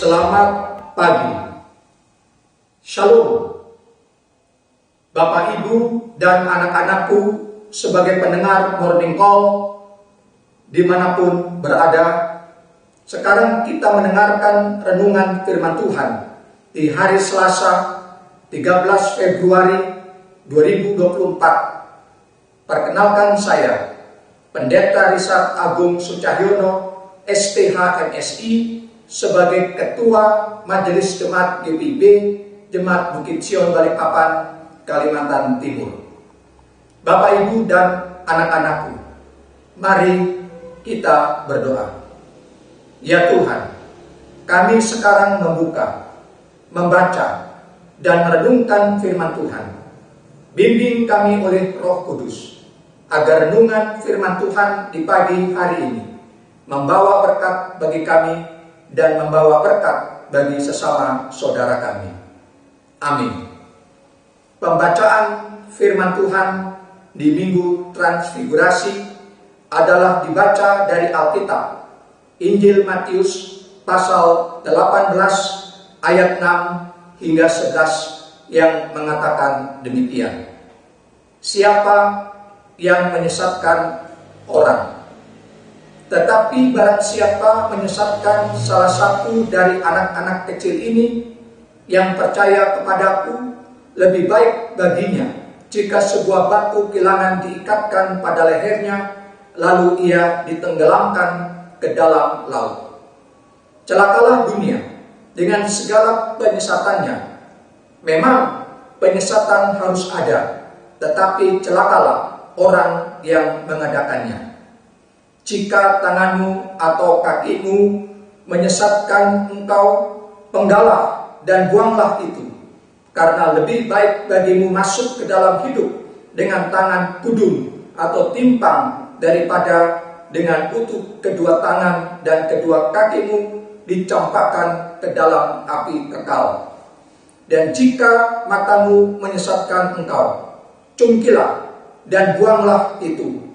Selamat pagi. Shalom. Bapak, Ibu, dan anak-anakku sebagai pendengar Morning Call dimanapun berada. Sekarang kita mendengarkan renungan firman Tuhan di hari Selasa 13 Februari 2024. Perkenalkan saya, Pendeta Richard Agung Sucahyono, STH MSI, sebagai Ketua Majelis Jemaat GPIB Jemaat Bukit Sion Balikpapan, Kalimantan Timur. Bapak, Ibu, dan anak-anakku, mari kita berdoa. Ya Tuhan, kami sekarang membaca, dan merenungkan firman Tuhan. Bimbing kami oleh Roh Kudus, agar renungan firman Tuhan di pagi hari ini membawa berkat bagi kami dan membawa berkat bagi sesama saudara kami. Amin. Pembacaan firman Tuhan di Minggu Transfigurasi adalah dibaca dari Alkitab, Injil Matius pasal 18 ayat 6 hingga 11 yang mengatakan demikian. Siapa yang menyesatkan orang? Tetapi barang siapa menyesatkan salah satu dari anak-anak kecil ini yang percaya kepadaku, lebih baik baginya jika sebuah batu kilangan diikatkan pada lehernya, lalu ia ditenggelamkan ke dalam laut. Celakalah dunia dengan segala penyesatannya. Memang penyesatan harus ada, tetapi celakalah orang yang mengadakannya. Jika tanganmu atau kakimu menyesatkan engkau, penggalah dan buanglah itu, karena lebih baik bagimu masuk ke dalam hidup dengan tangan kudung atau timpang daripada dengan utuh kedua tangan dan kedua kakimu dicampakkan ke dalam api kekal. Dan jika matamu menyesatkan engkau, cungkilah dan buanglah itu,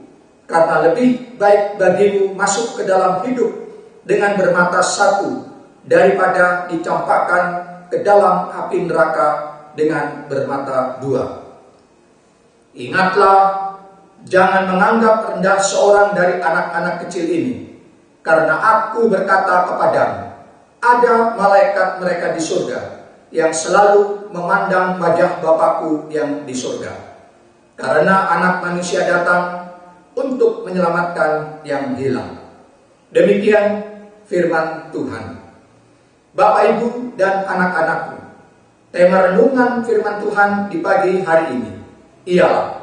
karena lebih baik bagimu masuk ke dalam hidup dengan bermata satu daripada dicampakkan ke dalam api neraka dengan bermata dua. Ingatlah, jangan menganggap rendah seorang dari anak-anak kecil ini, karena aku berkata kepadamu, ada malaikat mereka di surga yang selalu memandang wajah Bapakku yang di surga. Karena Anak Manusia datang untuk menyelamatkan yang hilang. Demikian firman Tuhan. Bapak, Ibu, dan anak-anakku, tema renungan firman Tuhan di pagi hari ini ialah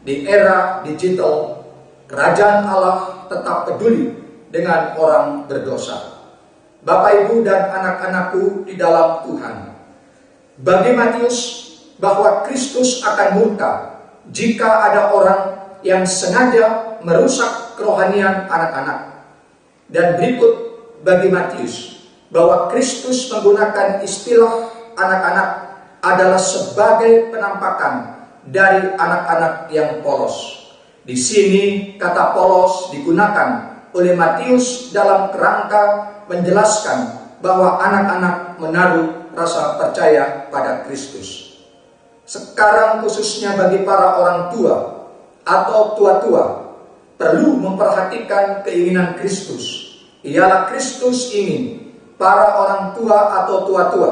di era digital, kerajaan Allah tetap peduli dengan orang berdosa. Bapak, Ibu, dan anak-anakku di dalam Tuhan, bagi Matius bahwa Kristus akan murka jika ada orang yang sengaja merusak kerohanian anak-anak. Dan berikut bagi Matius bahwa Kristus menggunakan istilah anak-anak adalah sebagai penampakan dari anak-anak yang polos. Di sini kata polos digunakan oleh Matius dalam kerangka menjelaskan bahwa anak-anak menaruh rasa percaya pada Kristus. Sekarang khususnya bagi para orang tua atau tua-tua perlu memperhatikan keinginan Kristus. Ialah Kristus ingin para orang tua atau tua-tua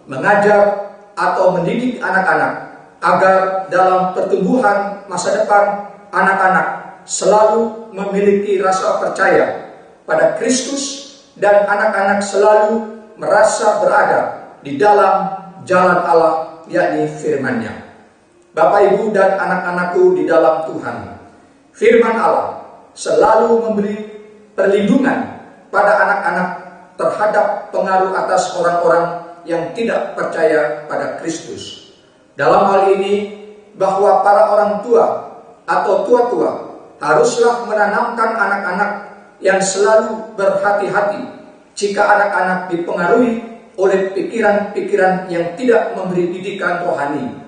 mengajar atau mendidik anak-anak agar dalam pertumbuhan masa depan anak-anak selalu memiliki rasa percaya pada Kristus dan anak-anak selalu merasa berada di dalam jalan Allah, yakni firman-Nya. Bapak, Ibu, dan anak-anakku di dalam Tuhan, firman Allah selalu memberi perlindungan pada anak-anak terhadap pengaruh atas orang-orang yang tidak percaya pada Kristus. Dalam hal ini, bahwa para orang tua atau tua-tua haruslah menanamkan anak-anak yang selalu berhati-hati jika anak-anak dipengaruhi oleh pikiran-pikiran yang tidak memberi didikan rohani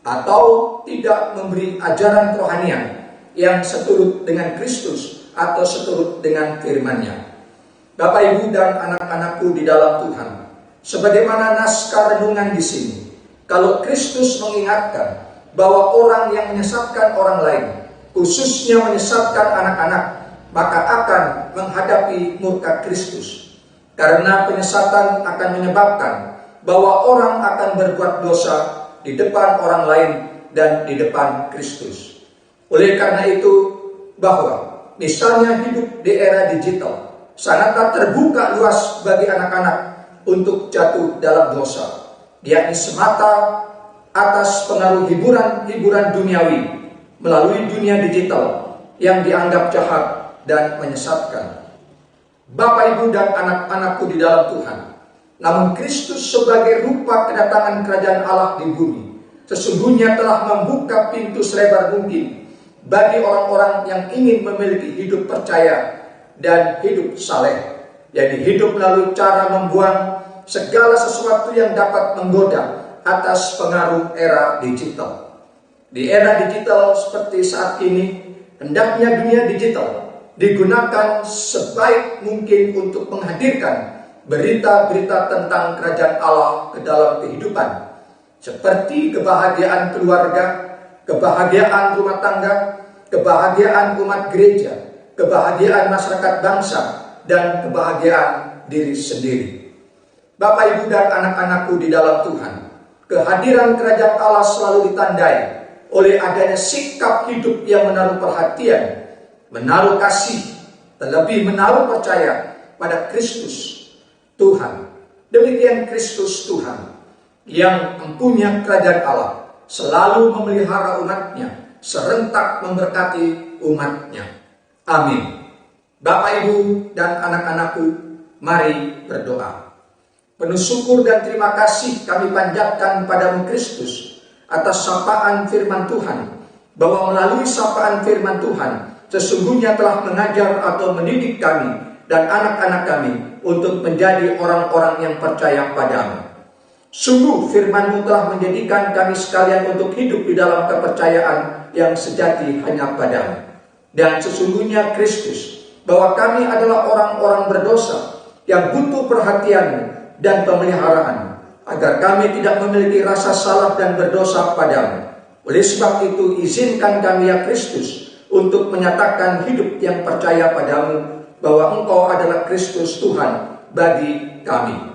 atau tidak memberi ajaran kerohanian yang seturut dengan Kristus atau seturut dengan firman-Nya. Bapak, Ibu, dan anak-anakku di dalam Tuhan, sebagaimana naskah renungan di sini, kalau Kristus mengingatkan bahwa orang yang menyesatkan orang lain, khususnya menyesatkan anak-anak, maka akan menghadapi murka Kristus. Karena penyesatan akan menyebabkan bahwa orang akan berbuat dosa di depan orang lain dan di depan Kristus. Oleh karena itu, bahwa misalnya hidup di era digital sangatlah terbuka luas bagi anak-anak untuk jatuh dalam dosa, yakni semata atas pengaruh hiburan duniawi melalui dunia digital yang dianggap jahat dan menyesatkan. Bapak, Ibu, dan anak-anakku di dalam Tuhan, namun Kristus sebagai rupa kedatangan kerajaan Allah di bumi sesungguhnya telah membuka pintu selebar mungkin bagi orang-orang yang ingin memiliki hidup percaya dan hidup saleh, yaitu hidup melalui cara membuang segala sesuatu yang dapat menggoda atas pengaruh era digital. Di era digital seperti saat ini, hendaknya dunia digital digunakan sebaik mungkin untuk menghadirkan berita-berita tentang kerajaan Allah ke dalam kehidupan, seperti kebahagiaan keluarga, kebahagiaan rumah tangga, kebahagiaan umat gereja, kebahagiaan masyarakat bangsa, dan kebahagiaan diri sendiri. Bapak, Ibu, dan anak-anakku di dalam Tuhan, kehadiran kerajaan Allah selalu ditandai oleh adanya sikap hidup yang menaruh perhatian, menaruh kasih, terlebih menaruh percaya pada Kristus Tuhan. Demikian Kristus Tuhan yang mempunyai kerajaan Allah selalu memelihara umatnya, serentak memberkati umatnya. Amin. Bapak, Ibu, dan anak-anakku, mari berdoa. Penuh syukur dan terima kasih kami panjatkan padamu Kristus atas sapaan firman Tuhan, bahwa melalui sapaan firman Tuhan sesungguhnya telah mengajar atau mendidik kami dan anak-anak kami untuk menjadi orang-orang yang percaya padamu. Sungguh firman-Mu telah menjadikan kami sekalian untuk hidup di dalam kepercayaan yang sejati hanya padamu. Dan sesungguhnya Kristus, bahwa kami adalah orang-orang berdosa yang butuh perhatian dan pemeliharaan, agar kami tidak memiliki rasa salah dan berdosa padamu. Oleh sebab itu, izinkan kami ya Kristus untuk menyatakan hidup yang percaya padamu, bahwa Engkau adalah Kristus Tuhan bagi kami.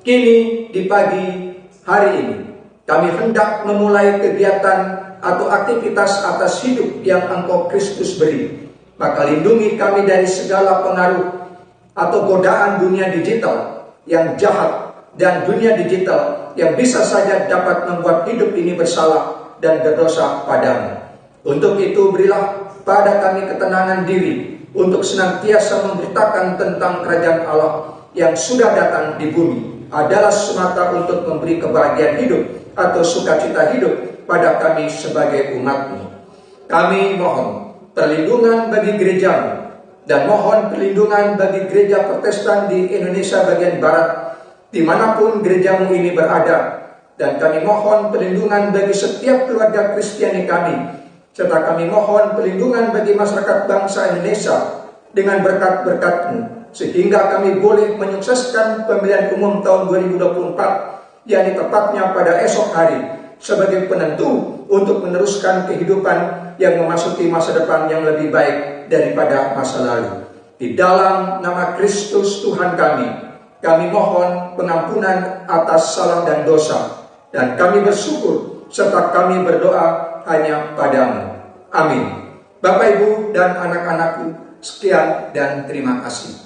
Kini di pagi hari ini kami hendak memulai kegiatan atau aktivitas atas hidup yang Engkau Kristus beri. Maka lindungi kami dari segala pengaruh atau godaan dunia digital yang jahat dan dunia digital yang bisa saja dapat membuat hidup ini bersalah dan berdosa padamu. Untuk itu berilah pada kami ketenangan diri untuk senantiasa memberitakan tentang kerajaan Allah yang sudah datang di bumi, adalah semata untuk memberi kebahagiaan hidup atau sukacita hidup pada kami sebagai umat-Mu. Kami mohon perlindungan bagi gereja-Mu, dan mohon perlindungan bagi gereja Protestan di Indonesia bagian Barat, dimanapun gereja-Mu ini berada. Dan kami mohon perlindungan bagi setiap keluarga Kristiani kami, serta kami mohon perlindungan bagi masyarakat bangsa Indonesia dengan berkat-berkat-Mu, sehingga kami boleh menyukseskan pemilihan umum tahun 2024, yakni tepatnya pada esok hari, sebagai penentu untuk meneruskan kehidupan yang memasuki masa depan yang lebih baik daripada masa lalu. Di dalam nama Kristus Tuhan kami mohon pengampunan atas salah dan dosa, dan kami bersyukur serta kami berdoa hanya padamu. Amin. Bapak, Ibu, dan anak-anakku, sekian dan terima kasih.